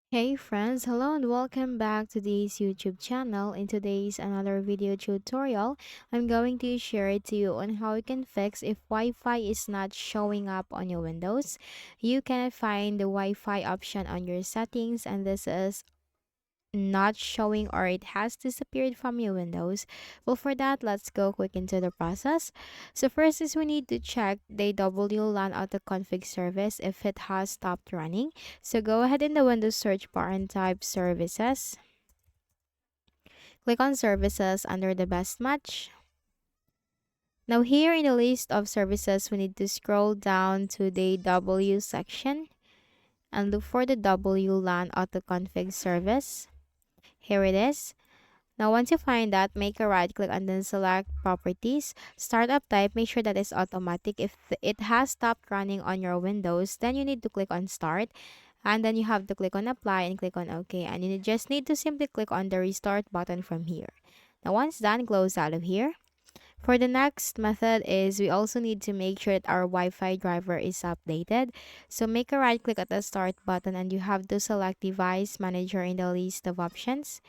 Hey friends, hello and welcome back to this YouTube channel. In today's another video tutorial, I'm going to share it to you on how you can fix if Wi-Fi is not showing up on your Windows. You can find the Wi-Fi option on your settings and this is not showing or it has disappeared from your windows. Well, for that, let's go quick into the process. So first is we need to check the WLAN auto config service if it has stopped running. So go ahead in the Windows search bar and type services. Click on services under the best match. Now here in the list of services, we need to scroll down to the W section and look for the WLAN auto config service. Here it is. Now, once you find that, make a right click and then select Properties. Startup type, make sure that it's automatic. If it has stopped running on your Windows, then you need to click on Start. And then you have to click on Apply and click on OK. And you just need to simply click on the Restart button from here. Now, once done, close out of here. For the next method is we also need to make sure that our Wi-Fi driver is updated. So make a right click at the Start button and you have to select Device Manager in the list of options.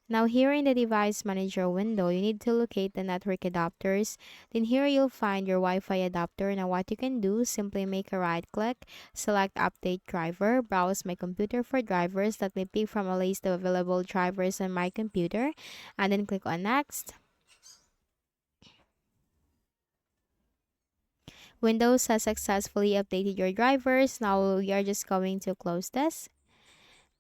Now here in the device manager window, you need to locate the network adapters. Then here you'll find your Wi-Fi adapter. Now what you can do, simply make a right click, select update driver, browse my computer for drivers that may pick from a list of available drivers on my computer, and then click on next. Windows has successfully updated your drivers. Now we are just going to close this.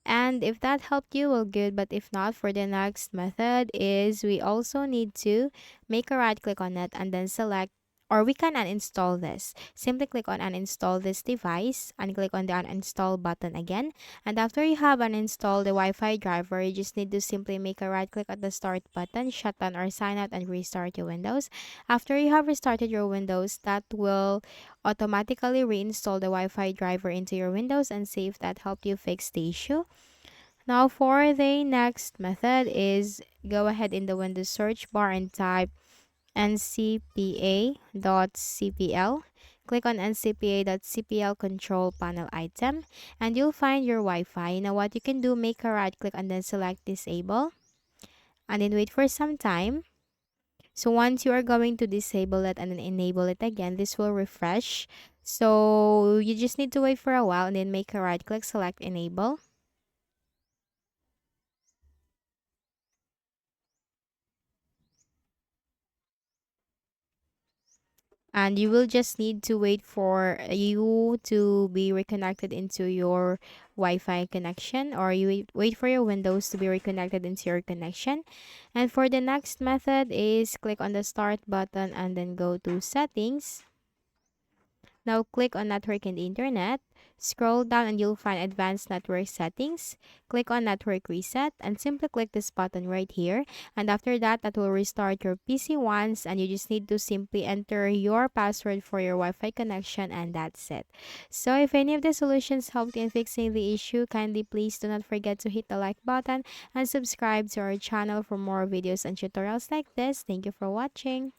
And if that helped you, well, good. But if not, for the next method is we also need to make a right click on it and then select, or we can uninstall this. Simply click on uninstall this device and click on the uninstall button again. And after you have uninstalled the Wi-Fi driver, you just need to simply make a right click at the start button, shut down or sign out and restart your Windows. After you have restarted your Windows, that will automatically reinstall the Wi-Fi driver into your Windows and see if that helped you fix the issue. Now for the next method is go ahead in the Windows search bar and type ncpa.cpl. Click on ncpa.cpl control panel item and you'll find your Wi-Fi. Now what you can do, make a right click and then select disable and then wait for some time. So once you are going to disable it and then enable it again, this will refresh. So you just need to wait for a while and then make a right click, select enable. And you will just need to wait for you to be reconnected into your Wi-Fi connection, or you wait for your Windows to be reconnected into your connection. And for the next method is click on the start button and then go to settings. Now click on Network and Internet. Scroll down and you'll find Advanced Network Settings. Click on Network Reset and simply click this button right here. And after that, that will restart your PC once and you just need to simply enter your password for your Wi-Fi connection and that's it. So if any of the solutions helped in fixing the issue, kindly please do not forget to hit the like button and subscribe to our channel for more videos and tutorials like this. Thank you for watching.